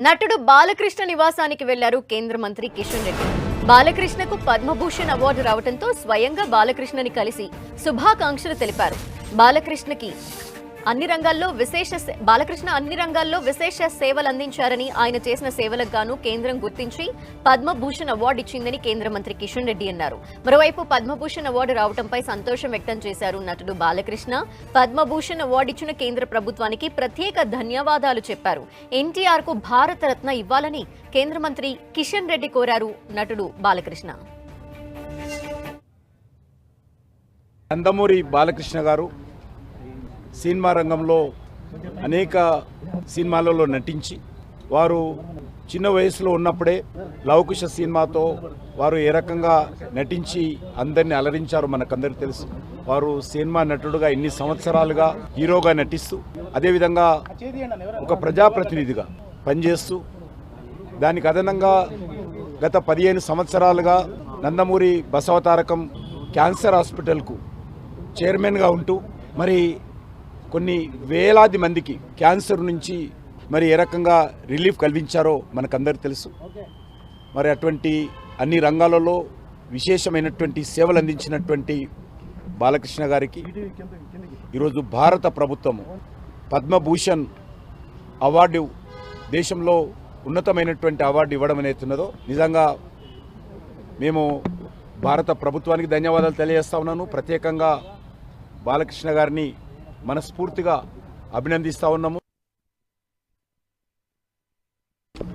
నటుడు బాలకృష్ణ నివాసానికి వెళ్లారు కేంద్ర మంత్రి కిషన్ రెడ్డి. బాలకృష్ణకు పద్మభూషణ్ అవార్డు రావడంతో స్వయంగా బాలకృష్ణని కలిసి శుభాకాంక్షలు తెలిపారు. బాలకృష్ణ అన్ని రంగాల్లో విశేష సేవలు అందించారని, ఆయన చేసిన సేవలకు గాను కేంద్రం గుర్తించి పద్మభూషణ్ అవార్డు ఇచ్చిందని కేంద్ర మంత్రి కిషన్ రెడ్డి అన్నారు. మరోవైపు పద్మభూషణ్ అవార్డు రావడంపై సంతోషం వ్యక్తం చేశారు నటుడు బాలకృష్ణ. పద్మభూషణ్ అవార్డు ఇచ్చిన కేంద్ర ప్రభుత్వానికి ప్రత్యేక ధన్యవాదాలు చెప్పారు. ఎన్టీఆర్ కు భారతరత్న ఇవ్వాలని కేంద్ర మంత్రి కిషన్ రెడ్డి కోరారు నటుడు బాలకృష్ణ. నందమూరి బాలకృష్ణ గారు సినిమా రంగంలో అనేక సినిమాలలో నటించి, వారు చిన్న వయసులో ఉన్నప్పుడే లవకుశ సినిమాతో వారు ఏ రకంగా నటించి అందరినీ అలరించారో మనకందరికీ తెలుసు. వారు సినిమా నటుడుగా ఇన్ని సంవత్సరాలుగా హీరోగా నటిస్తూ, అదేవిధంగా ఒక ప్రజాప్రతినిధిగా పనిచేస్తూ, దానికి అదనంగా గత 15 సంవత్సరాలుగా నందమూరి బసవతారకం క్యాన్సర్ హాస్పిటల్కు చైర్మన్గా ఉంటూ మరి కొన్ని వేలాది మందికి క్యాన్సర్ నుంచి మరి ఏ రకంగా రిలీఫ్ కల్పించారో మనకందరికీ తెలుసు. మరి అటువంటి అన్ని రంగాలలో విశేషమైనటువంటి సేవలు అందించినటువంటి బాలకృష్ణ గారికి ఈరోజు భారత ప్రభుత్వము పద్మభూషణ్ అవార్డు, దేశంలో ఉన్నతమైనటువంటి అవార్డు ఇవ్వడం అనేతున్నదో నిజంగా మేము భారత ప్రభుత్వానికి ధన్యవాదాలు తెలియజేస్తా ఉన్నాను. ప్రత్యేకంగా బాలకృష్ణ గారిని మనస్ఫూర్తిగా అభినందిస్తా ఉన్నాము.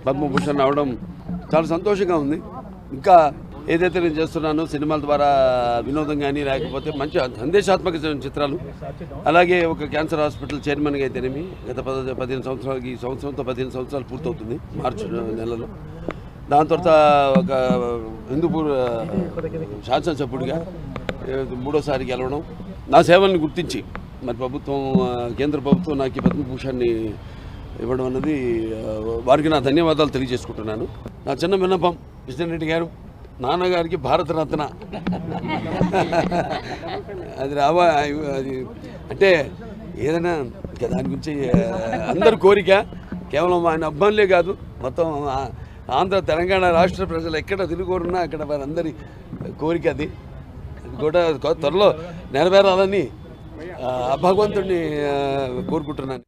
పద్మభూషణ్ అవడం చాలా సంతోషంగా ఉంది. ఇంకా ఏదైతే నేను చేస్తున్నానో సినిమాల ద్వారా వినోదం కానీ, లేకపోతే మంచి సందేశాత్మక చిత్రాలు, అలాగే ఒక క్యాన్సర్ హాస్పిటల్ చైర్మన్గా అయితేనేమి గత 15 సంవత్సరాలకి, ఈ సంవత్సరంతో 15 సంవత్సరాలు పూర్తవుతుంది మార్చి నెలలో. దాని తర్వాత ఒక హిందూపూర్ శాసనసభ్యుడిగా 3వ సారి గెలవడం, నా సేవల్ని గుర్తించి మరి కేంద్ర ప్రభుత్వం నాకు ఈ పద్మభూషణ్ని ఇవ్వడం అన్నది వారికి నా ధన్యవాదాలు తెలియజేసుకుంటున్నాను. నా చిన్న విన్నపం, కిషన్ రెడ్డి గారు, నాన్నగారికి భారతరత్న అది అది అంటే ఏదైనా దాని గురించి అందరి కోరిక, కేవలం ఆయన అబ్బాయిలే కాదు, మొత్తం ఆంధ్ర తెలంగాణ రాష్ట్ర ప్రజలు ఎక్కడ తిరుగురున్నా అక్కడ వారందరి కోరిక అది కూడా త్వరలో నెరవేరాలని భగవంతుడిని కోరుకుంటున్నాను.